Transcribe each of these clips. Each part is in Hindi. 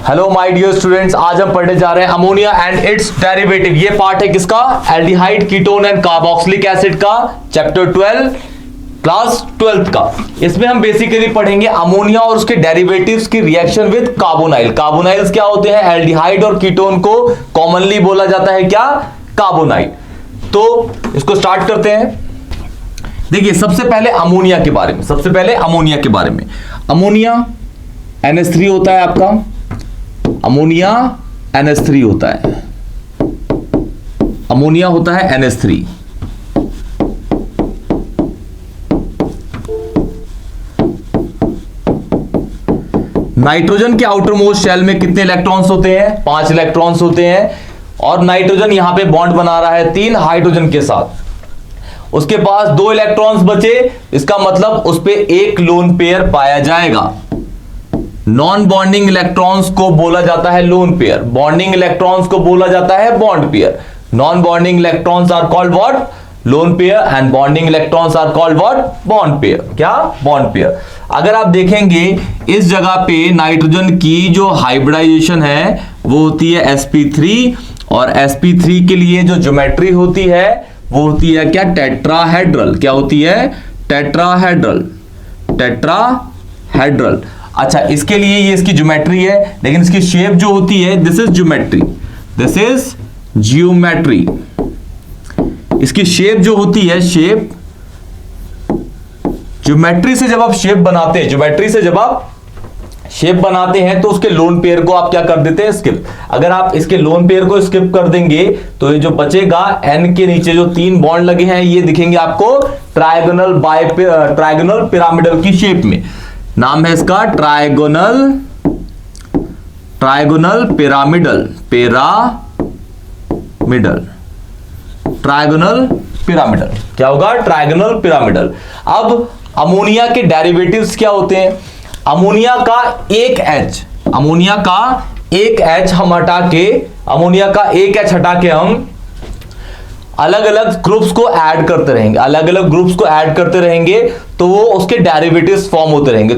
हेलो माय डियर स्टूडेंट्स, आज हम पढ़ने जा रहे हैं अमोनिया एंड इट्स डेरिवेटिव। ये पार्ट है किसका? Aldehyde, ketone and carboxylic acid का, चैप्टर 12 क्लास 12th का। इसमें हम बेसिकली पढ़ेंगे अमोनिया और उसके डेरिवेटिव्स की रिएक्शन विद कार्बोनाइल। कार्बोनाइल्स क्या होते हैं? एल्डिहाइड और कीटोन को कॉमनली बोला जाता है क्या? कार्बोनाइल। तो इसको स्टार्ट करते हैं। देखिए सबसे पहले अमोनिया के बारे में, अमोनिया NH3 होता है आपका, अमोनिया NH3 होता है, अमोनिया होता है NH3। नाइट्रोजन के आउटर मोस्ट शेल में कितने इलेक्ट्रॉन्स होते हैं? 5 इलेक्ट्रॉन्स होते हैं। और नाइट्रोजन यहां पे बॉन्ड बना रहा है 3 हाइड्रोजन के साथ। उसके पास 2 इलेक्ट्रॉन्स बचे, इसका मतलब उस पे एक लोन पेयर पाया जाएगा। नॉन बॉन्डिंग इलेक्ट्रॉन्स को बोला जाता है लोन पेयर, बॉन्डिंग इलेक्ट्रॉन्स को बोला जाता है bond pair. Non bonding electrons are called what? Lone pair, and bonding electrons are called what? Bond pair. क्या? Bond pair. अगर आप देखेंगे इस जगह पे नाइट्रोजन की जो हाइब्रिडाइजेशन है वो होती है sp3, और sp3 के लिए जो ज्योमेट्री होती है वो होती है क्या? टेट्राहेड्रल। क्या होती है? टेट्राहेड्रल। टेट्राहेड्रल। अच्छा, इसके लिए ये इसकी ज्योमेट्री है, लेकिन इसकी शेप जो होती है, this is geometry, this is geometry. इसकी शेप जो होती है, शेप, ज्योमेट्री से जब आप शेप बनाते हैं, ज्योमेट्री से जब आप शेप बनाते हैं तो उसके लोन पेयर को आप क्या कर देते हैं? स्किप। अगर आप इसके लोन पेयर को स्किप कर देंगे तो ये जो बचेगा N के नीचे जो 3 बॉन्ड लगे हैं ये दिखेंगे आपको ट्रायगोनल पिरामिडल की शेप में। नाम है इसका ट्रायगोनल पिरामिडल, ट्रायगोनल पिरामिडल। क्या होगा? Trigonal pyramidal. अब अमोनिया के डेरिवेटिव्स क्या होते हैं? अमोनिया का एक H हम हटा के, अमोनिया का एक H हटा के हम अलग अलग ग्रुप्स को ऐड करते रहेंगे, तो वो उसके डेरिवेटिव्स फॉर्म होते रहेंगे,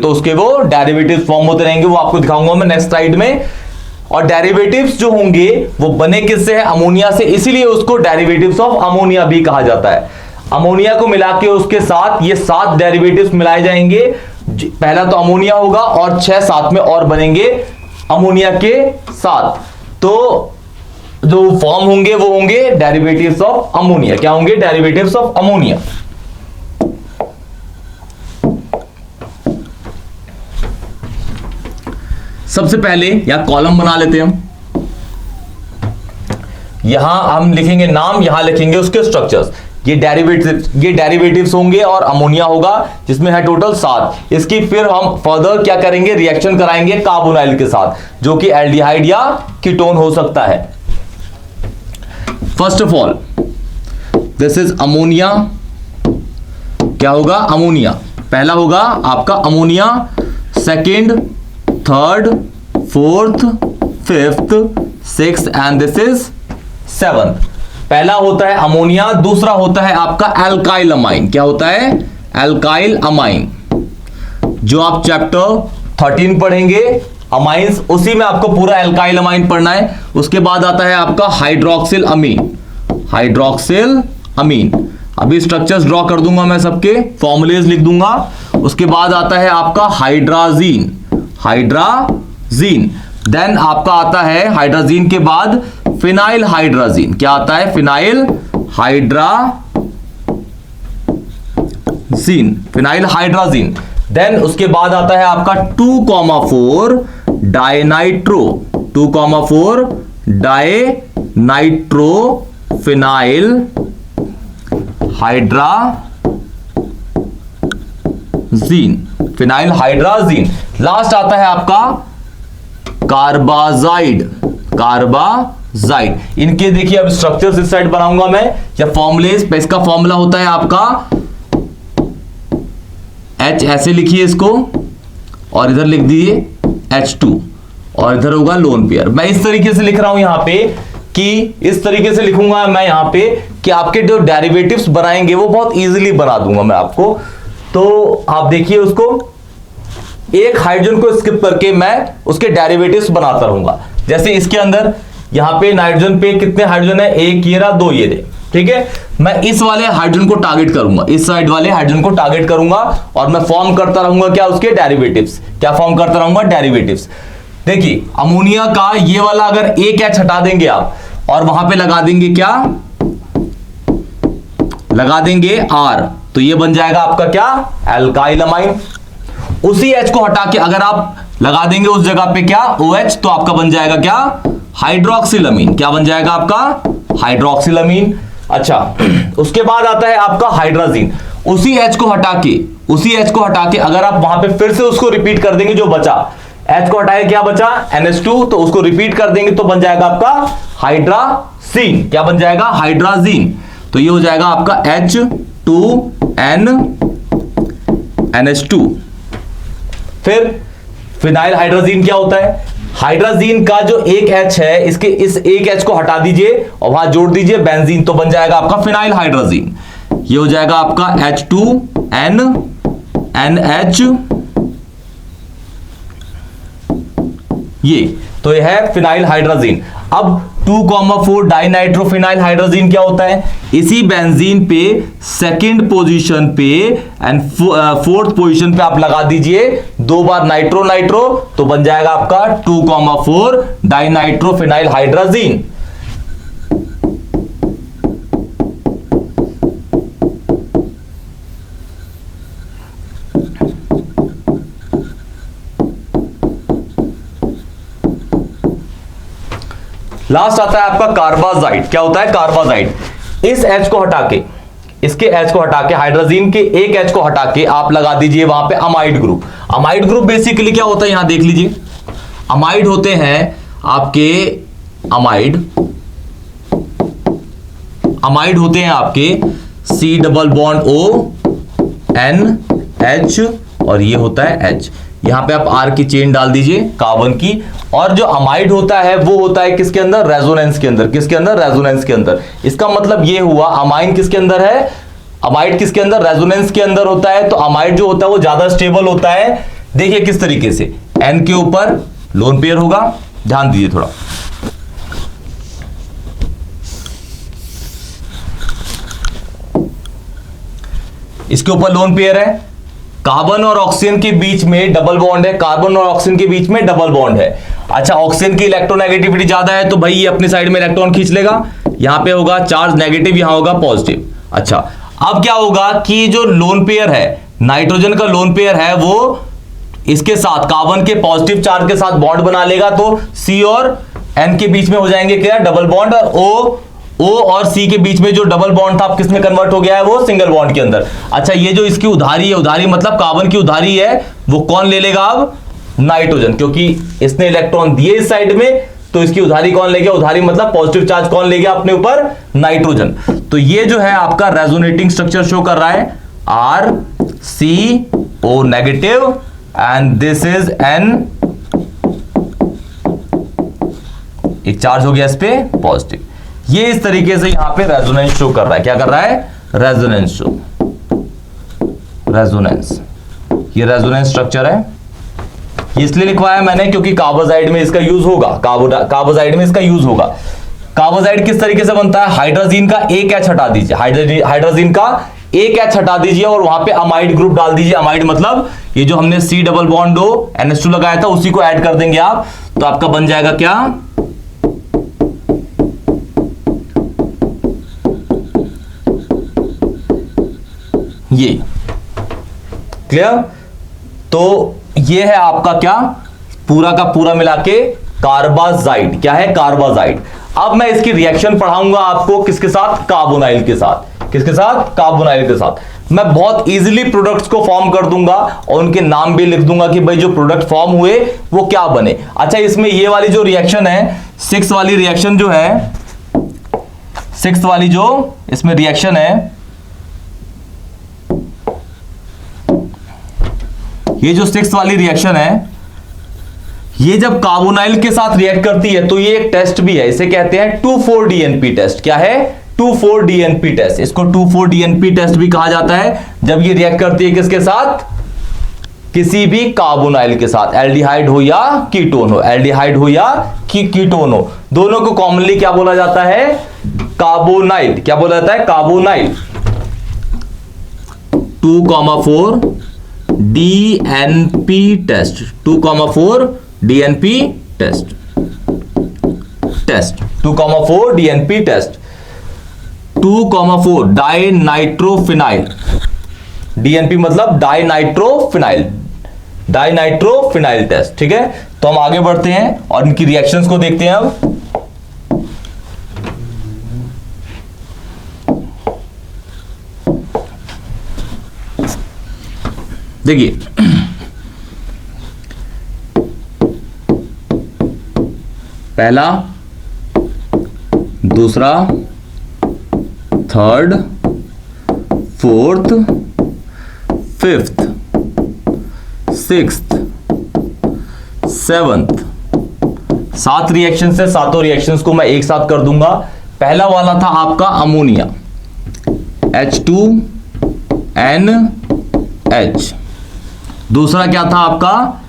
वो आपको दिखाऊंगा मैं नेक्स्ट स्लाइड में। और डेरिवेटिव्स जो होंगे वो बने किससे है? अमोनिया से, इसीलिए उसको डेरिवेटिव्स ऑफ अमोनिया भी कहा जाता है। अमोनिया को मिला के उसके साथ ये 7 डेरिवेटिव्स मिलाए जाएंगे। पहला तो अमोनिया होगा और 6 साथ में और बनेंगे अमोनिया के साथ, तो जो फॉर्म होंगे वो होंगे डेरिवेटिव्स ऑफ अमोनिया। क्या होंगे? Derivatives of ammonia. सबसे पहले या कॉलम बना लेते हैं हम। यहां हम लिखेंगे नाम, यहां लिखेंगे उसके स्ट्रक्चर्स। ये डेरिवेटिव्स होंगे और अमोनिया होगा जिसमें है टोटल 7। इसकी फिर हम फर्दर क्या करेंगे? रिएक्शन कराएंगे कार्बोनाइल के साथ, जो कि एल्डिहाइड या कीटोन हो सकता है। First of all this is ammonia. क्या होगा? अमोनिया। पहला होगा आपका ammonia, second, third, fourth, fifth, sixth and this is 7th। पहला होता है अमोनिया, दूसरा होता है आपका एल्काइल अमाइन। क्या होता है? एल्काइल अमाइन, जो आप चैप्टर 13 पढ़ेंगे अमाइंस, उसी में आपको पूरा एल्काइल अमाइन पढ़ना है। उसके बाद आता है आपका हाइड्रोक्सिल अमीन। अभी स्ट्रक्चर्स ड्रॉ कर दूंगा मैं, सबके फॉर्मूलेज लिख दूंगा। उसके बाद आता है आपका हाइड्राजीन। देन आपका आता है हाइड्राजीन के बाद फिनाइल हाइड्राजीन। क्या आता है? Phenyl hydrazine. देन उसके बाद आता है आपका 2,4 dinitro, 2,4 dinitro phenyl hydrazine. Last आता है आपका कार्बाजाइड। इनके देखिए अब स्ट्रक्चर्स इस साइड बनाऊंगा मैं, या फॉर्मुलेज। इसका फॉर्मूला होता है आपका H, ऐसे लिखिए इसको, और इधर लिख दीजिए H2, और इधर होगा लोन पेयर। मैं इस तरीके से लिख रहा हूं यहां पे, कि इस तरीके से लिखूंगा मैं यहां पे कि आपके जो डेरिवेटिव्स बनाएंगे वो बहुत इजीली बना दूंगा मैं आपको। तो आप देखिए उसको, एक हाइड्रोजन को स्किप करके मैं उसके डेरिवेटिव्स बनाता रहूंगा। जैसे इसके अंदर यहां पे नाइट्रोजन पे कितने हाइड्रोजन है, एक ये रहा, दो ये रहे, ठीक है। मैं इस वाले हाइड्रोजन को टारगेट करूंगा, इस साइड वाले हाइड्रोजन को टारगेट करूंगा और मैं फॉर्म करता रहूंगा क्या, उसके डेरिवेटिव्स। क्या फॉर्म करता रहूंगा, डेरिवेटिव्स। देखिए अमोनिया का ये वाला अगर एक एच हटा देंगे आप और वहां पे लगा देंगे क्या, लगा देंगे आर, तो ये बन जाएगा आपका क्या, एल्काइल अमाइन। उसी एच को हटा के अगर आप लगा देंगे उस जगह पे क्या, OH, तो आपका बन जाएगा क्या, हाइड्रोक्सिलमीन। क्या बन जाएगा आपका, हाइड्रोक्सिलमीन। अच्छा उसके बाद आता है आपका हाइड्राजीन। उसी एच को हटा के अगर आप वहां पे फिर से उसको रिपीट कर देंगे, जो बचा एच को हटाए क्या बचा, NH2, तो उसको रिपीट कर देंगे तो बन जाएगा आपका हाइड्राजीन। क्या बन जाएगा, हाइड्राजीन। तो ये हो जाएगा आपका H2N NH2। फिर फिनाइल हाइड्राजीन क्या होता है, हाइड्राजीन का जो एक H है, इसके इस एक H को हटा दीजिए और वहां जोड़ दीजिए बेंजीन, तो बन जाएगा आपका फिनाइल हाइड्राजीन। ये हो जाएगा आपका H2N NH, ये तो ये है फिनाइल हाइड्राजीन। अब 2,4 डाइनाइट्रोफिनाइल हाइड्राजीन क्या होता है, इसी बेंजीन पे सेकंड पोजीशन पे एंड फोर्थ पोजीशन पे आप लगा दीजिए दो बार नाइट्रो नाइट्रो, तो बन जाएगा आपका 2,4 डाइनाइट्रोफिनाइल हाइड्राजीन। लास्ट आता है आपका कार्बाजाइड। क्या होता है, कार्बाजाइड। इस H को हटा के, इसके H को हटा के, हाइड्रोजीन के एक H को हटा के आप लगा दीजिए वहां पे amide group. Amide group basically क्या होता है, यहां देख लीजिए, अमाइड होते हैं आपके, अमाइड होते हैं आपके C double bond O N H और ये होता है H। यहां पे आप R की चेन डाल दीजिए कार्बन की। और जो अमाइड होता है वो होता है किसके अंदर, रेजोनेंस के अंदर। किसके अंदर, रेजोनेंस के अंदर। इसका मतलब ये हुआ अमाइन किसके अंदर है, अमाइड किसके अंदर, रेजोनेंस के अंदर होता है। तो अमाइड जो होता है वो ज्यादा स्टेबल होता है। देखिए किस तरीके से, N के ऊपर लोन पेयर होगा, ध्यान दीजिए थोड़ा, इसके ऊपर लोन पेयर है, कार्बन और ऑक्सीजन के बीच में डबल बॉन्ड है, कार्बन और ऑक्सीजन के बीच में डबल बॉन्ड है। अच्छा ऑक्सीजन की इलेक्ट्रोनेगेटिविटी ज्यादा है तो भाई ये अपनी साइड में इलेक्ट्रॉन खींच लेगा, यहां पे होगा चार्ज नेगेटिव, यहां होगा पॉजिटिव। अच्छा अब क्या होगा कि जो लोन पेयर है, नाइट्रोजन का लोन पेयर है, वो इसके साथ कार्बन के पॉजिटिव चार्ज के साथ बॉन्ड बना लेगा, तो C और N के बीच में हो जाएंगे क्या, डबल बॉन्ड। और O और C के बीच में जो डबल बॉन्ड था अब किस में कन्वर्ट हो गया है, वो सिंगल बॉन्ड के अंदर। अच्छा ये जो इसकी उधारी है, उधारी मतलब कार्बन की उधारी है, वो कौन ले लेगा अब, नाइट्रोजन, क्योंकि इसने इलेक्ट्रॉन दिए इस साइड में, तो इसकी उधारी कौन ले गया, उधारी मतलब पॉजिटिव चार्ज कौन ले गया अपने ऊपर, नाइट्रोजन। तो ये जो है आपका रेजोनेटिंग स्ट्रक्चर शो कर रहा है, RCO negative and this is N, एक चार्ज हो गया इस पे पॉजिटिव। ये इस तरीके से यहां पे रेजोनेंस शो कर रहा है। क्या कर रहा है, रेजोनेंस शो, रेजोनेंस। ये रेजोनेंस स्ट्रक्चर है, इसलिए लिखवाया मैंने क्योंकि कार्बोजाइड में इसका यूज होगा, कार्बोजाइड में इसका यूज होगा। कार्बोजाइड किस तरीके से बनता है, हाइड्रोजीन का एक H हटा दीजिए, हाइड्रोजीन का एक H हटा दीजिए और वहां पे अमाइड ग्रुप डाल दीजिए। अमाइड मतलब ये जो हमने C double bond O NH2 लगाया था उसी को ऐड कर देंगे आप, तो आपका बन जाएगा क्या, ये। क्लियर। तो ये है आपका क्या, पूरा का पूरा मिला के कार्बाजाइड। क्या है, कार्बाजाइड। अब मैं इसकी रिएक्शन पढ़ाऊंगा आपको किसके साथ, कार्बोनाइल के साथ। किसके साथ, कार्बोनाइल के साथ। मैं बहुत इजीली प्रोडक्ट्स को फॉर्म कर दूंगा और उनके नाम भी लिख दूंगा कि भाई जो प्रोडक्ट फॉर्म हुए वो क्या बने। अच्छा इसमें ये वाली जो रिएक्शन है, 6 वाली रिएक्शन जो है, 6 वाली जो इसमें रिएक्शन है, ये जो 6 वाली रिएक्शन है, ये जब कार्बोनाइल के साथ रिएक्ट करती है तो ये एक टेस्ट भी है, इसे कहते हैं 2,4-DNP टेस्ट। क्या है, 2,4-DNP टेस्ट। इसको 2,4-DNP टेस्ट भी कहा जाता है जब ये रिएक्ट करती है किसके साथ, किसी भी कार्बोनाइल के साथ, एल्डिहाइड हो या कीटोन हो, एल्डिहाइड हो या कीटोन हो, दोनों को कॉमनली क्या बोला जाता है? कार्बोनाइल। क्या बोला जाता है? Carbonyl. 2,4 DNP test, 2,4 DNP test, 2,4 DNP test, 2,4 dinitrophenyl, DNP मतलब डाइनाइट्रोफिनाइल, डाइनाइट्रोफिनाइल टेस्ट। ठीक है, तो हम आगे बढ़ते हैं और इनकी रिएक्शंस को देखते हैं। अब देखिए, पहला, दूसरा, third, fourth, fifth, sixth, seventh, 7 reaction है। सातों रिएक्शंस को मैं एक साथ कर दूंगा। पहला वाला था आपका अमोनिया, H2NH। दूसरा क्या था आपका?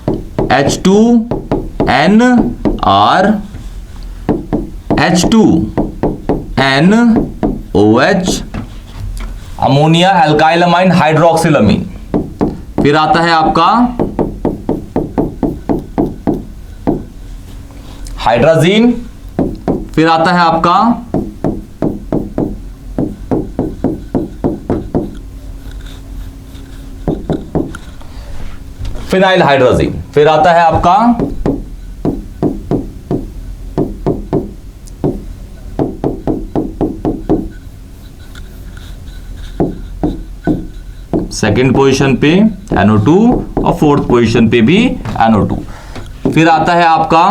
H2NR, H2NOH, ammonia alkyl amine हाइड्रोक्सिलअमीन। फिर आता है आपका हाइड्राजीन। फिर आता है आपका फिनाइल हाइड्राजीन। फिर आता है आपका सेकेंड पोजीशन पे NO2 और फोर्थ पोजीशन पे भी NO2। फिर आता है आपका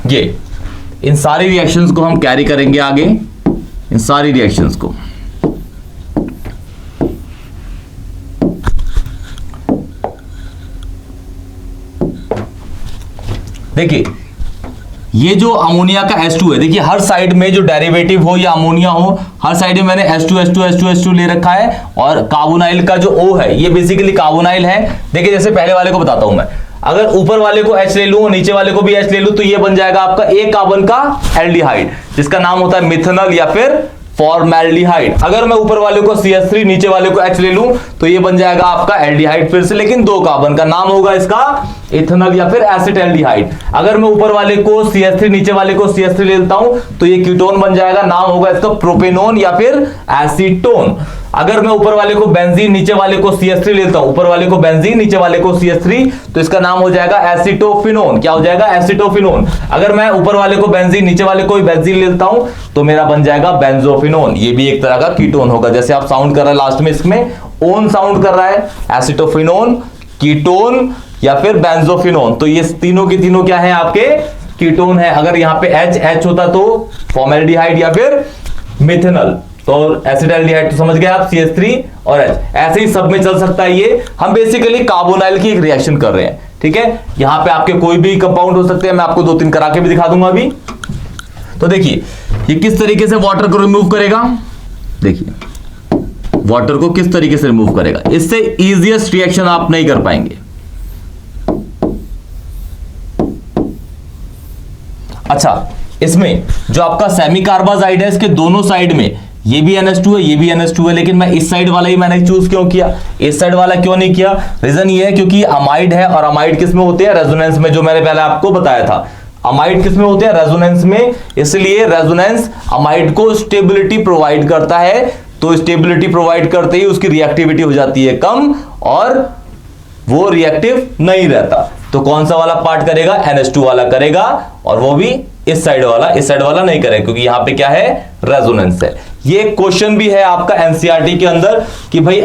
ये। इन सारी रिएक्शंस को हम कैरी करेंगे आगे, इन सारी रिएक्शंस को। देखिए, ये जो अमोनिया का H2 है, देखिए हर साइड में जो डेरिवेटिव हो या अमोनिया हो, हर साइड में मैंने H2 ले रखा है। और कार्बोनाइल का जो O है, ये बेसिकली कार्बोनाइल है। देखिए, जैसे पहले वाले को बताता हूं मैं, अगर ऊपर वाले को H ले लूं और नीचे वाले को भी H ले लूं, तो ये बन जाएगा आपका एक कार्बन का एल्डिहाइड, जिसका नाम होता है मिथेनॉल या फिर फॉर्मेल्डिहाइड। अगर मैं ऊपर वाले को CH3 नीचे वाले को H ले लूं, तो ये बन जाएगा आपका एल्डिहाइड फिर से, लेकिन 2 कार्बन का, नाम होगा इसका इथेनॉल या फिर एसिटाल्डिहाइड। अगर मैं ऊपर वाले को CH3 नीचे वाले को CH3 ले लेता हूं, तो ये कीटोन बन जाएगा, नाम होगा इसका प्रोपेनोन या फिर एसीटोन। अगर मैं ऊपर वाले को बेंजीन नीचे वाले को CH3 लेता हूं, ऊपर वाले को बेंजीन नीचे वाले को CH3, तो इसका नाम हो जाएगा एसिटोफिनोन। क्या हो जाएगा? एसिटोफिनोन। अगर मैं ऊपर वाले को बेंजीन नीचे वाले को बेंजीन लेता हूं, तो मेरा बन जाएगा बेंजोफिनोन। ये भी एक तरह का कीटोन होगा। जैसे आप साउंड कर रहे हैं लास्ट में, इसमें ओन साउंड कर रहा है, एसिटोफिनोन, कीटोन या फिर बेंजोफिनोन। तो ये तीनों के तीनों क्या है? आपके कीटोन है। अगर यहाँ पे H होता तो फॉर्मेल्डिहाइड या फिर मिथेनॉल, तो एसिटाल्डिहाइड तो समझ गए आप, CH3 और H। ऐसे ही सब में चल सकता है ये। हम बेसिकली कार्बोनाइल की एक रिएक्शन कर रहे हैं। ठीक है, यहां पे आपके कोई भी कंपाउंड हो सकते हैं, मैं आपको 2-3 करा के भी दिखा दूंगा अभी। तो देखिए, ये किस तरीके से वाटर को रिमूव करेगा। देखिए, वाटर को किस तरीके से रिमूव करेगा। इससे इजीएस्ट रिएक्शन आप नहीं कर पाएंगे। अच्छा, इसमें जो आपका सेमी कार्बाजाइड है, इसके दोनों साइड में ये भी NH2 है, ये भी NH2 है, लेकिन मैं इस साइड वाला ही मैंने चूज क्यों किया, इस साइड वाला क्यों नहीं किया? रीजन ये है क्योंकि अमाइड है, और अमाइड किस में होते हैं? रेजोनेंस में, जो मैंने पहले आपको बताया था। अमाइड किस में होते हैं? रेजोनेंस में। इसलिए रेजोनेंस अमाइड को स्टेबिलिटी प्रोवाइड करता है, तो स्टेबिलिटी प्रोवाइड करते ही उसकी रिएक्टिविटी हो जाती है कम और वो रिएक्टिव नहीं रहता। तो कौन सा वाला पार्ट करेगा? NH2 वाला करेगा, और वो भी इस साइड वाला नहीं करेगा, क्योंकि यहां पे क्या है? रेजोनेंस है। ये क्वेश्चन भी है आपका NCERT के अंदर कि भाई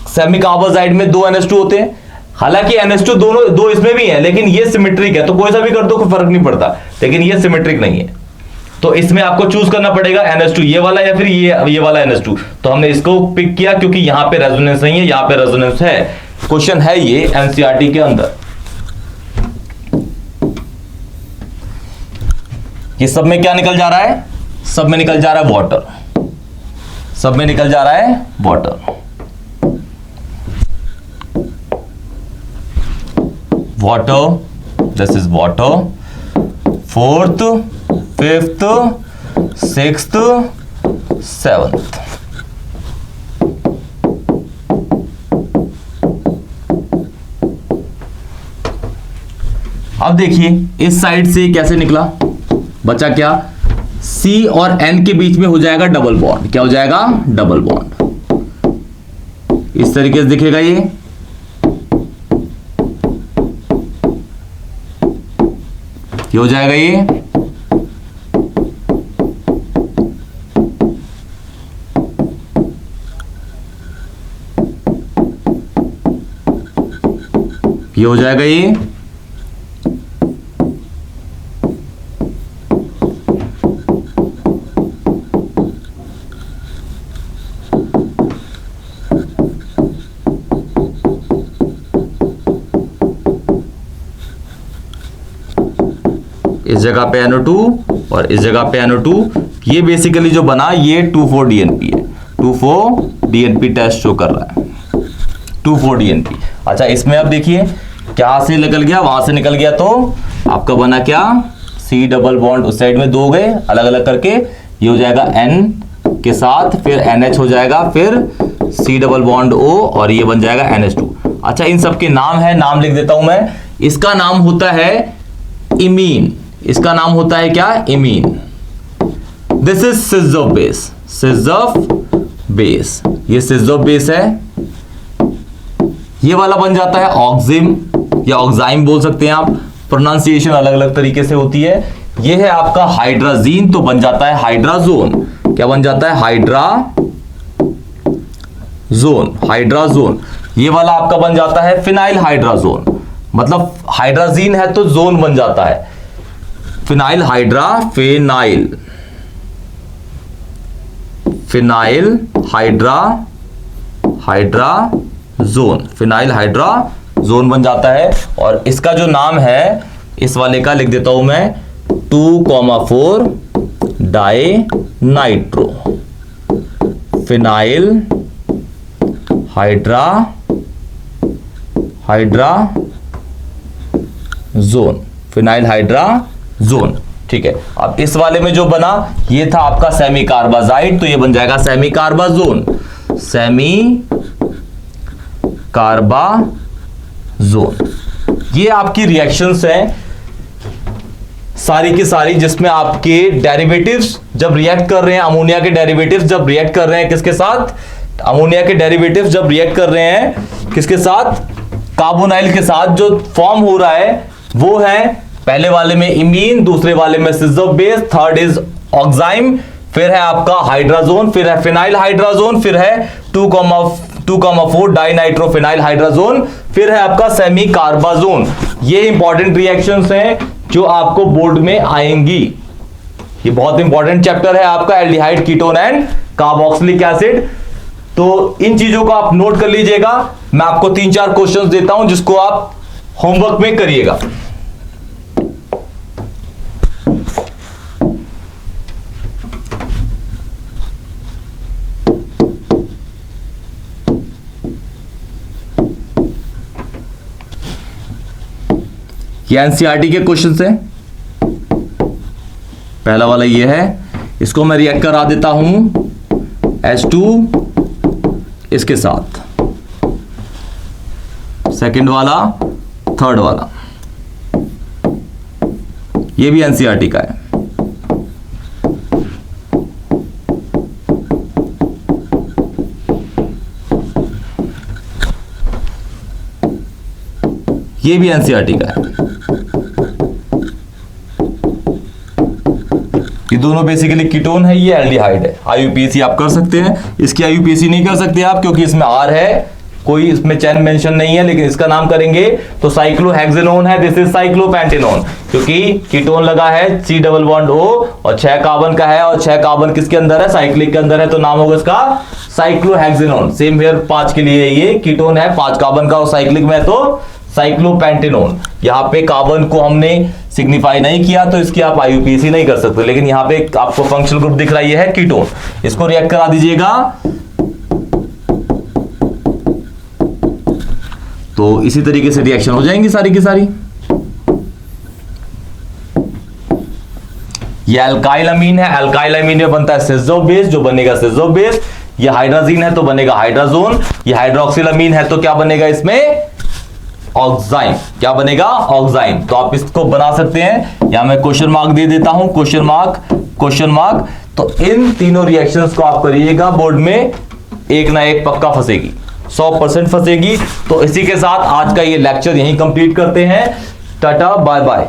सेमी कार्बाजाइड में 2 NH2 होते हैं। हालांकि NH2 दोनों 2 इसमें भी है, लेकिन ये सिमेट्रिक है, तो कोई सा भी कर दो कोई फर्क नहीं पड़ता, लेकिन ये सिमेट्रिक नहीं है। तो इसमें आपको चूज करना पड़ेगा NH2 ये वाला या फिर ये वाला NH2। तो हमने इसको पिक किया क्योंकि यहां पे रेजोनेंस नहीं है, यहां पे रेजोनेंस है। क्वेश्चन है ये एनसीईआरटी के अंदर। ये सब में क्या निकल जा रहा है? सब में निकल जा रहा है वाटर, सब में निकल जा रहा है water. Water, this is water. Fourth, fifth, sixth, seventh. अब देखिए इस साइड से कैसे निकला, बचा क्या? C और N के बीच में हो जाएगा डबल बॉन्ड। क्या हो जाएगा? Double bond. इस तरीके से दिखेगा ये। हो जाएगा ये हो जाएगा ये। इस जगह पे NO2 और इस जगह पे NO2। ये बेसिकली जो बना ये 2,4-DNP है। 2,4-DNP टेस्ट शो कर रहा है, 2,4-DNP। अच्छा इसमें अब देखिए क्या से निकल गया, वहां से निकल गया, तो आपका बना क्या? C डबल बॉन्ड उस साइड में दो गए अलग अलग करके। ये हो जाएगा N के साथ, फिर NH हो जाएगा, फिर C डबल बॉन्ड O और ये बन जाएगा NH2। अच्छा इन सब के नाम है, नाम लिख देता हूं मैं। इसका नाम होता है इमीन। इसका नाम होता है क्या? इमीन। दिस इज सिज ऑफ बेस, सिज ऑफ बेस। ये सिज ऑफ बेस है। ये वाला बन जाता है ऑक्सिम या ऑक्साइम बोल सकते हैं आप, प्रोनाउंसिएशन अलग अलग तरीके से होती है। ये है आपका हाइड्राजीन, तो बन जाता है हाइड्राजोन। क्या बन जाता है? Hydrazone, hydrazone. ये वाला आपका बन जाता है फिनाइल हाइड्राजोन, मतलब हाइड्राजीन है तो जोन बन जाता है phenyl hydra, phenyl, phenyl hydra, hydrazone, phenyl hydrazone बन जाता है। और इसका जो नाम है इस वाले का लिख देता हूं मैं 2,4 di nitro, phenyl hydrazone, phenyl hydrazone. ठीक है, अब इस वाले में जो बना ये था आपका सेमी कार्बाजाइड, तो ये बन जाएगा सेमी कार्बाजोन, सेमी कार्बाजोन। ये आपकी रिएक्शंस हैं सारी की सारी, जिसमें आपके डेरिवेटिव्स जब रिएक्ट कर रहे हैं, अमोनिया के डेरिवेटिव्स जब रिएक्ट कर रहे हैं किसके साथ? अमोनिया के डेरिवेटिव्स जब रिएक्ट कर रहे हैं किसके साथ? कार्बोनाइल के साथ। जो फॉर्म हो रहा है वो है पहले वाले में इमीन, दूसरे वाले में सिज of base, third is oxime, फिर है आपका हाइड्राजोन, फिर है फिनाइल हाइड्राजोन, फिर है 2,4 डाइनाइट्रोफिनाइल हाइड्राजोन, फिर है आपका सेमी कार्बाजोन। ये इंपॉर्टेंट रिएक्शंस हैं जो आपको बोर्ड में आएंगी। ये बहुत इंपॉर्टेंट चैप्टर है आपका, aldehyde, ketone and carboxylic acid. तो इन चीजों को आप नोट कर लीजिएगा। मैं आपको 3-4 क्वेश्चंस देता हूं जिसको आप होमवर्क में करिएगा। ये एनसीईआरटी के क्वेश्चंस हैं। पहला वाला ये है, इसको मैं रिएक्ट करा देता हूं H2 इसके साथ, सेकंड वाला, थर्ड वाला, ये भी एनसीईआरटी का है। ये भी एनसीईआरटी का है। ये दोनों बेसिकली कीटोन है, ये एल्डिहाइड है। आईयूपीएसी आप कर सकते हैं, इसकी आईयूपीएसी नहीं कर सकते आप क्योंकि इसमें R है, कोई इसमें चेन मेंशन नहीं है, लेकिन इसका नाम करेंगे तो साइक्लोहेक्सेनोन है, दिस इज साइक्लोपेंटेनोन, क्योंकि कीटोन लगा है C डबल बॉन्ड O और 6 कार्बन का है, और 6 कार्बन किसके अंदर है, साइक्लिक के अंदर है, तो नाम होगा इसका साइक्लोहेक्सेनोन। सेम हियर 5 के लिए ये कीटोन है 5 कार्बन का, और साइक्लिक में तो साइक्लोपेंटेनोन। यहाँ पे कार्बन को हमने सिग्निफाई नहीं किया तो इसकी आप IUPAC नहीं कर सकते, लेकिन यहाँ पे आपको फंक्शनल ग्रुप दिख रहा है, ये है कीटोन। इसको रिएक्ट करा दीजिएगा, तो इसी तरीके से रिएक्शन हो जाएंगी सारी की सारी। ये अल्काइल अमीन है, अल्काइल अमीन में बनता है सिजो बेस, जो बनेगा सिजो बेस। ये हाइड्राजीन है तो बनेगा हाइड्राजोन। ये हाइड्रोक्सिल अमीन है तो क्या बनेगा इसमें, ऑक्साइन। क्या बनेगा, ऑक्साइन। तो आप इसको बना सकते हैं, यहां मैं क्वेश्चन मार्क दे देता हूं, क्वेश्चन मार्क, क्वेश्चन मार्क। तो इन तीनों रिएक्शंस को आप करिएगा, बोर्ड में एक ना एक पक्का फंसेगी, 100% फंसेगी। तो इसी के साथ आज का ये लेक्चर यहीं कंप्लीट करते हैं। टाटा बाय बाय।